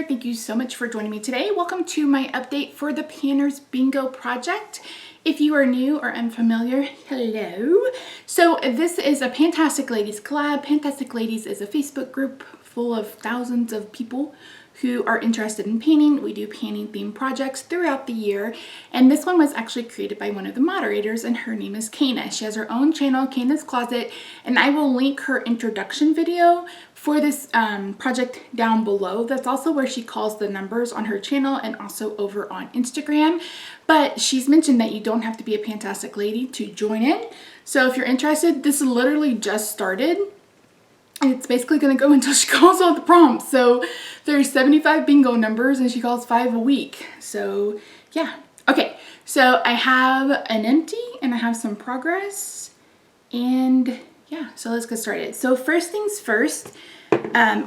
Thank you so much for joining me today. Welcome to my update for the Panners Bingo project. If you are new or unfamiliar, hello. So this is a Pantastic Ladies collab. Pantastic Ladies is a Facebook group full of thousands of people who are interested in painting. We do painting themed projects throughout the year, and this one was actually created by one of the moderators, and her name is Kana. She has her own channel, Kana's Closet, and I will link her introduction video for this project down below. That's also where she calls the numbers on her channel and also over on Instagram. But she's mentioned that you don't have to be a Pantastic Lady to join in. So if you're interested, this literally just started. It's basically going to go until she calls all the prompts. So there's 75 bingo numbers and she calls 5 a week. So yeah. Okay, so I have an empty and I have some progress. And yeah, so let's get started. So first things first,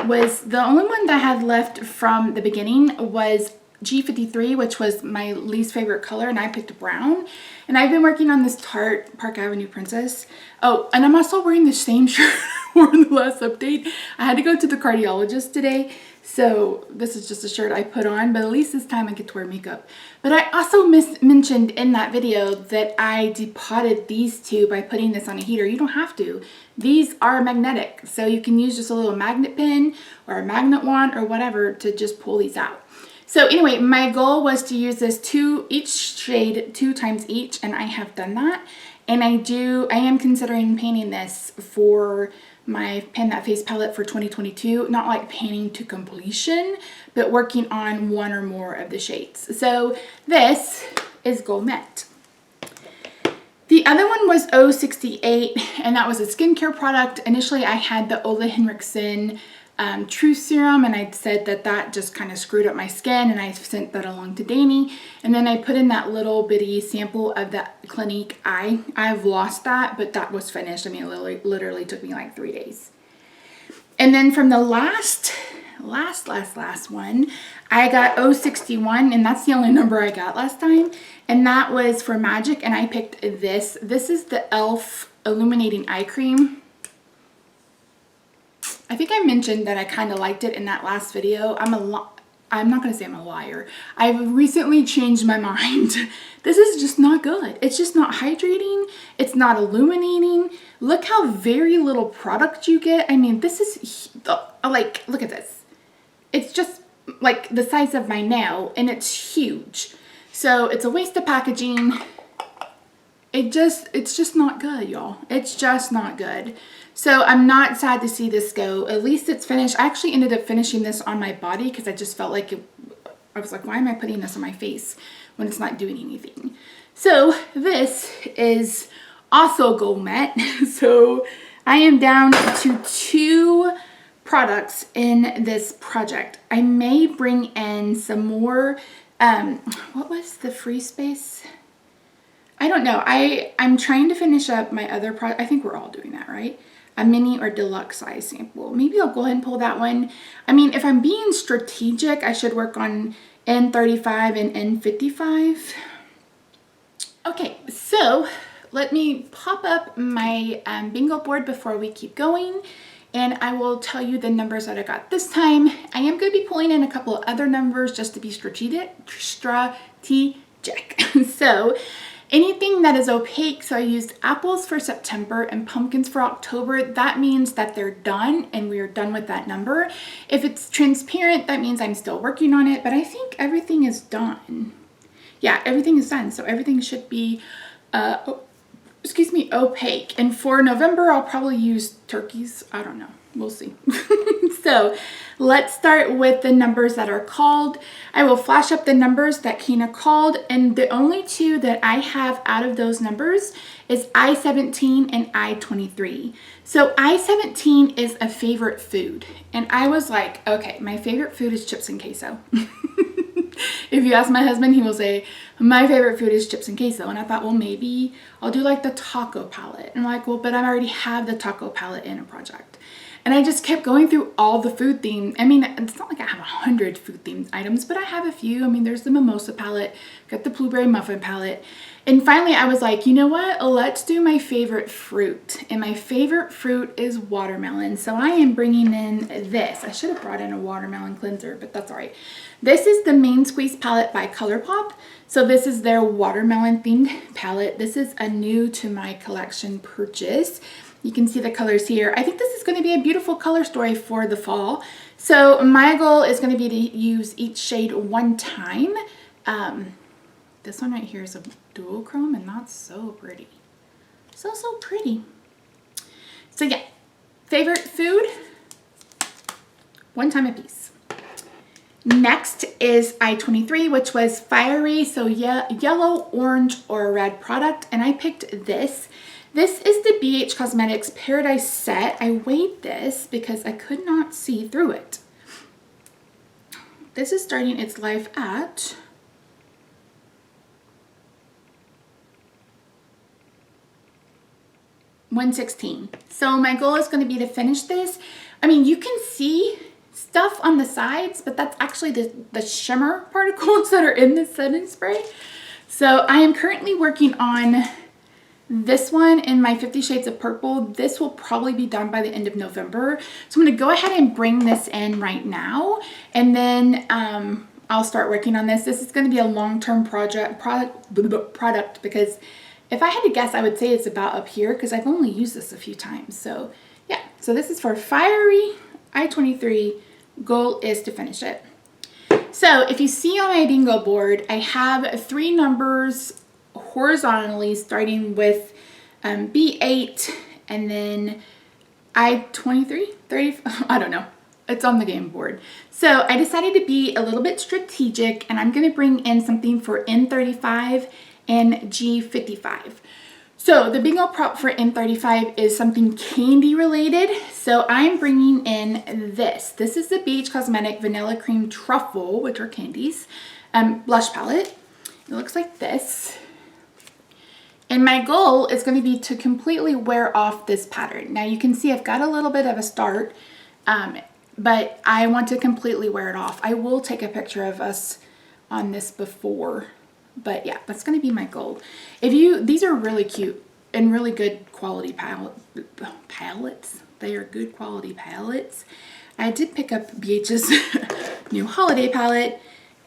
was the only one that I had left from the beginning was G53, which was my least favorite color, and I picked brown. And I've been working on this Tarte Park Avenue Princess. Oh, and I'm also wearing the same shirt I wore in the last update. I had to go to the cardiologist today, so this is just a shirt I put on, but at least this time I get to wear makeup. But I also mentioned in that video that I depotted these two by putting this on a heater. You don't have to. These are magnetic, so you can use just a little magnet pin or a magnet wand or whatever to just pull these out. So anyway, my goal was to use this each shade 2 times each, and I have done that. And I am considering painting this for my Pan That Face palette for 2022. Not like painting to completion, but working on one or more of the shades. So this is Gourmet. The other one was 068, and that was a skincare product. Initially, I had the Ole Henriksen True Serum, and I said that just kind of screwed up my skin, and I sent that along to Danny. And then I put in that little bitty sample of that Clinique Eye. I've lost that, but that was finished. I mean, it literally took me like 3 days. And then from the last one, I got 061, and that's the only number I got last time. And that was for Magic, and I picked this. This is the e.l.f. Illuminating Eye Cream. I think I mentioned that I kind of liked it in that last video. I'm not going to say I'm a liar. I've recently changed my mind. This is just not good. It's just not hydrating. It's not illuminating. Look how very little product you get. I mean, this is like, look at this. It's just like the size of my nail, and it's huge. So it's a waste of packaging. It's just not good, y'all. It's just not good. So I'm not sad to see this go. At least it's finished. I actually ended up finishing this on my body because I just felt like I was like, why am I putting this on my face when it's not doing anything? So this is also Gourmet. So I am down to 2 products in this project. I may bring in some more, what was the free space? I don't know. I'm trying to finish up my other product. I think we're all doing that, right? A mini or deluxe size sample. Maybe I'll go ahead and pull that one. I mean, if I'm being strategic, I should work on N35 and N55. Okay, so let me pop up my bingo board before we keep going, and I will tell you the numbers that I got this time. I am going to be pulling in a couple of other numbers just to be strategic. So anything that is opaque, so I used apples for September and pumpkins for October. That means that they're done and we are done with that number. If it's transparent, that means I'm still working on it, but I think everything is done. Yeah, everything is done. So everything should be, opaque. And for November, I'll probably use turkeys. I don't know. We'll see. So let's start with the numbers that are called. I will flash up the numbers that Kina called, and the only 2 that I have out of those numbers is I-17 and I-23. So I-17 is a favorite food, and I was like, okay, my favorite food is chips and queso. If you ask my husband, he will say, my favorite food is chips and queso. And I thought, well, maybe I'll do like the taco palette. And I'm like, well, but I already have the taco palette in a project. And I just kept going through all the food themes. I mean, it's not like I have 100 food themed items, but I have a few. I mean, there's the mimosa palette, got the blueberry muffin palette. And finally I was like, you know what? Let's do my favorite fruit. And my favorite fruit is watermelon. So I am bringing in this. I should have brought in a watermelon cleanser, but that's all right. This is the Main Squeeze palette by ColourPop. So this is their watermelon themed palette. This is a new to my collection purchase. You can see the colors here. I think this is going to be a beautiful color story for the fall. So my goal is going to be to use each shade one time. This one right here is a duochrome, and that's so pretty. So pretty. So yeah, favorite food, one time a piece. Next is I-23, which was fiery, so yeah, yellow, orange, or red product, and I picked this. This is the BH Cosmetics Paradise Set. I weighed this because I could not see through it. This is starting its life at 116. So my goal is going to be to finish this. I mean, you can see stuff on the sides, but that's actually the shimmer particles that are in this setting spray. So I am currently working on this one in my 50 Shades of Purple. This will probably be done by the end of November. So I'm going to go ahead and bring this in right now, and then I'll start working on this. This is going to be a long-term product because if I had to guess, I would say it's about up here because I've only used this a few times. So yeah, so this is for Fiery I-23. Goal is to finish it. So if you see on my bingo board, I have 3 numbers horizontally starting with B8 and then I-23, 30, I don't know. It's on the game board. So I decided to be a little bit strategic, and I'm going to bring in something for N35 and G55. So the bingo prop for N35 is something candy related. So I'm bringing in this. This is the BH Cosmetic Vanilla Cream Truffle, which are candies, blush palette. It looks like this. And my goal is going to be to completely wear off this pattern. Now you can see I've got a little bit of a start, but I want to completely wear it off. I will take a picture of us on this before, but yeah, that's going to be my goal. These are really cute and really good quality palettes. They are good quality palettes. I did pick up BH's new holiday palette,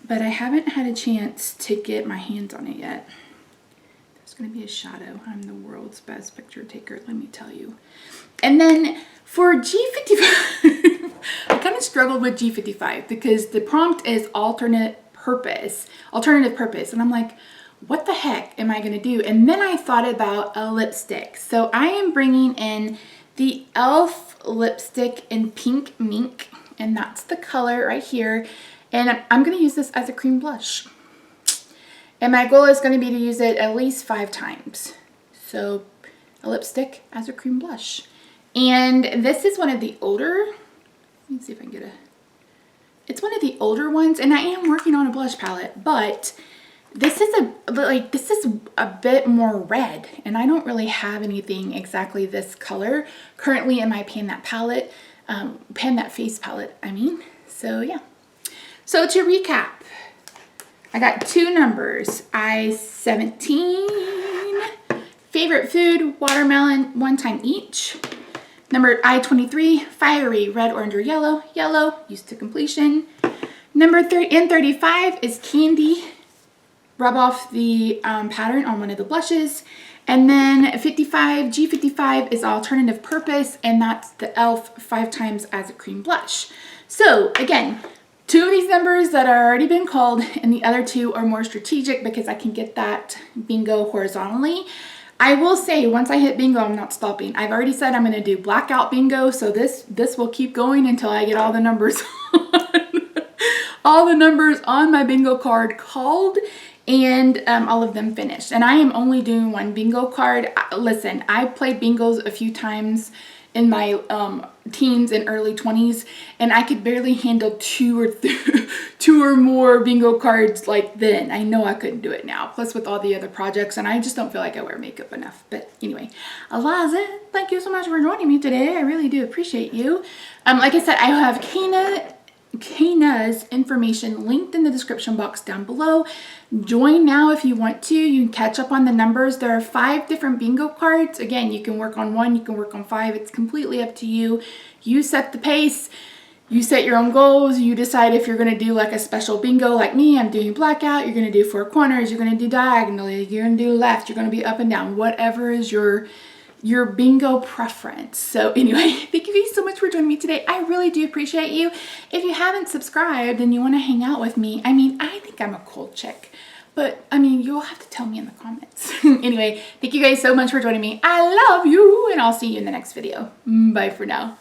but I haven't had a chance to get my hands on it yet. There's going to be a shadow. I'm the world's best picture taker, let me tell you. And then for G55, I kind of struggled with G55 because the prompt is alternative purpose. And I'm like, what the heck am I going to do? And then I thought about a lipstick. So I am bringing in the e.l.f. lipstick in Pink Mink, and that's the color right here. And I'm going to use this as a cream blush. And my goal is going to be to use it at least 5 times. So a lipstick as a cream blush. And this is one of the older, let me see if I can get it's one of the older ones, and I am working on a blush palette, but this is a bit more red, and I don't really have anything exactly this color currently in my Pan That palette, Pan That face palette, I mean. So yeah. So to recap, I got 2 numbers. I-17, favorite food, watermelon, 1 time each. Number I-23, fiery, red, orange, or yellow. Yellow, used to completion. Number N35 is candy. Rub off the pattern on one of the blushes. And then 55, G55 is alternative purpose, and that's the e.l.f. 5 times as a cream blush. So again, 2 of these numbers that are already been called, and the other 2 are more strategic because I can get that bingo horizontally. I will say, once I hit bingo, I'm not stopping. I've already said I'm going to do blackout bingo, so this will keep going until I get all the numbers on my bingo card called, and all of them finished. And I am only doing 1 bingo card. Listen, I played bingos a few times in my teens and early 20s, and I could barely handle two or more bingo cards like then. I know I couldn't do it now, plus with all the other projects, and I just don't feel like I wear makeup enough. But anyway, Eliza, thank you so much for joining me today. I really do appreciate you. Like I said, I have Kana's information linked in the description box down below. Join now if you want to. You can catch up on the numbers. There are 5 different bingo cards. Again, you can work on 1, you can work on 5. It's completely up to you. You set the pace. You set your own goals. You decide if you're going to do like a special bingo like me. I'm doing blackout. You're going to do 4 corners. You're going to do diagonally. You're going to do left. You're going to be up and down. Whatever is your bingo preference. So anyway, thank you guys so much for joining me today. I really do appreciate you. If you haven't subscribed and you want to hang out with me, I mean, I think I'm a cool chick, but I mean, you'll have to tell me in the comments. Anyway, thank you guys so much for joining me. I love you, and I'll see you in the next video. Bye for now.